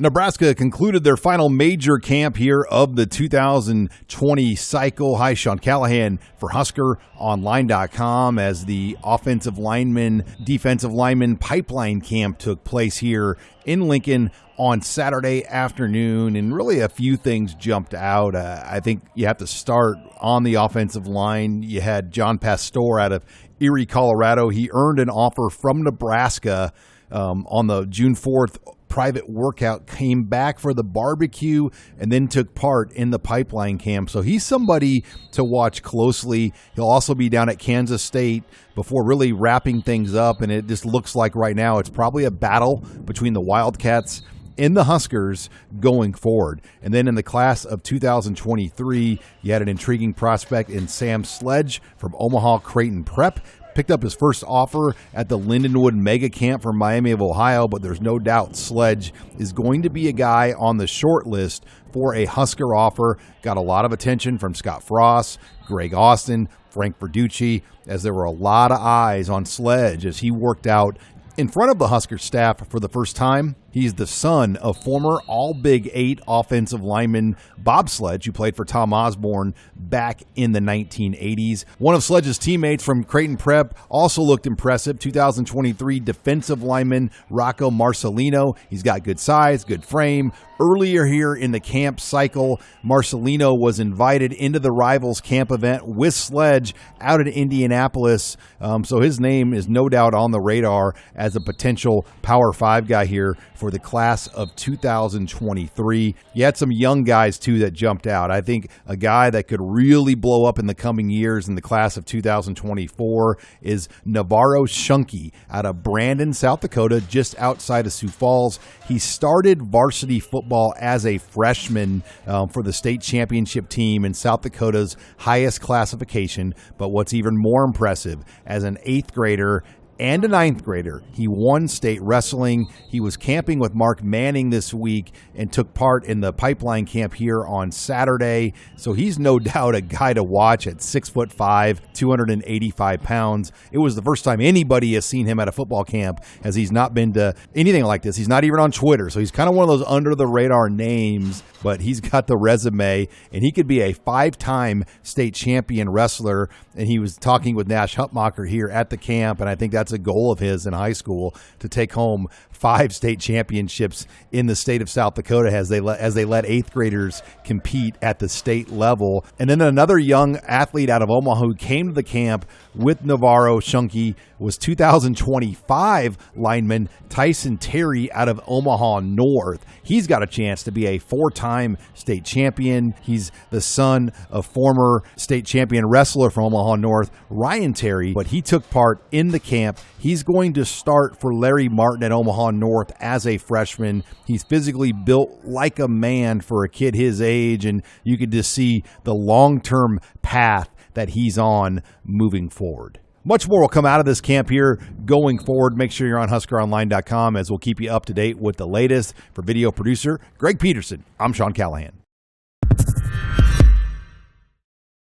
Nebraska concluded their final major camp here of the 2020 cycle. Hi, Sean Callahan for HuskerOnline.com as the offensive lineman, defensive lineman pipeline camp took place here in Lincoln on Saturday afternoon, and really a few things jumped out. I think you have to start on the offensive line. You had John Pastore out of Erie, Colorado. He earned an offer from Nebraska on the June 4th private workout, came back for the barbecue, and then took part in the pipeline camp. So he's somebody to watch closely. He'll also be down at Kansas State before really wrapping things up, and it just looks like right now it's probably a battle between the Wildcats and the Huskers going forward. And then in the class of 2023, you had an intriguing prospect in Sam Sledge from Omaha Creighton Prep. Picked up his first offer at the Lindenwood Mega Camp from Miami of Ohio, but there's no doubt Sledge is going to be a guy on the short list for a Husker offer. Got a lot of attention from Scott Frost, Greg Austin, Frank Verducci, as there were a lot of eyes on Sledge as he worked out in front of the Husker staff for the first time. He's the son of former All-Big 8 offensive lineman Bob Sledge, who played for Tom Osborne back in the 1980s. One of Sledge's teammates from Creighton Prep also looked impressive. 2023 defensive lineman Rocco Marcelino. He's got good size, good frame. Earlier here in the camp cycle, Marcelino was invited into the Rivals camp event with Sledge out in Indianapolis. So his name is no doubt on the radar as a potential Power 5 guy here for the class of 2023. You had some young guys, too, that jumped out. I think a guy that could really blow up in the coming years in the class of 2024 is Navarro Shunke out of Brandon, South Dakota, just outside of Sioux Falls. He started varsity football as a freshman for the state championship team in South Dakota's highest classification. But what's even more impressive, as an 8th grader and a 9th grader, he won state wrestling. He was camping with Mark Manning this week and took part in the pipeline camp here on Saturday. So he's no doubt a guy to watch at 6'5", 285 pounds. It was the first time anybody has seen him at a football camp, as he's not been to anything like this. He's not even on Twitter. So he's kind of one of those under the radar names, but he's got the resume, and he could be a 5-time state champion wrestler. And he was talking with Nash Hutmacher here at the camp, and I think that's a goal of his in high school, to take home 5 state championships in the state of South Dakota as they let 8th graders compete at the state level. And then another young athlete out of Omaha who came to the camp with Navarro Shunke was 2025 lineman Tyson Terry out of Omaha North. He's got a chance to be a 4-time state champion. He's the son of former state champion wrestler from Omaha North, Ryan Terry, but he took part in the camp. He's going to start for Larry Martin at Omaha North as a freshman. He's physically built like a man for a kid his age, and you could just see the long-term path that he's on moving forward. Much more will come out of this camp here going forward. Make sure you're on HuskerOnline.com, as we'll keep you up to date with the latest. For video producer Greg Peterson, I'm Sean Callahan.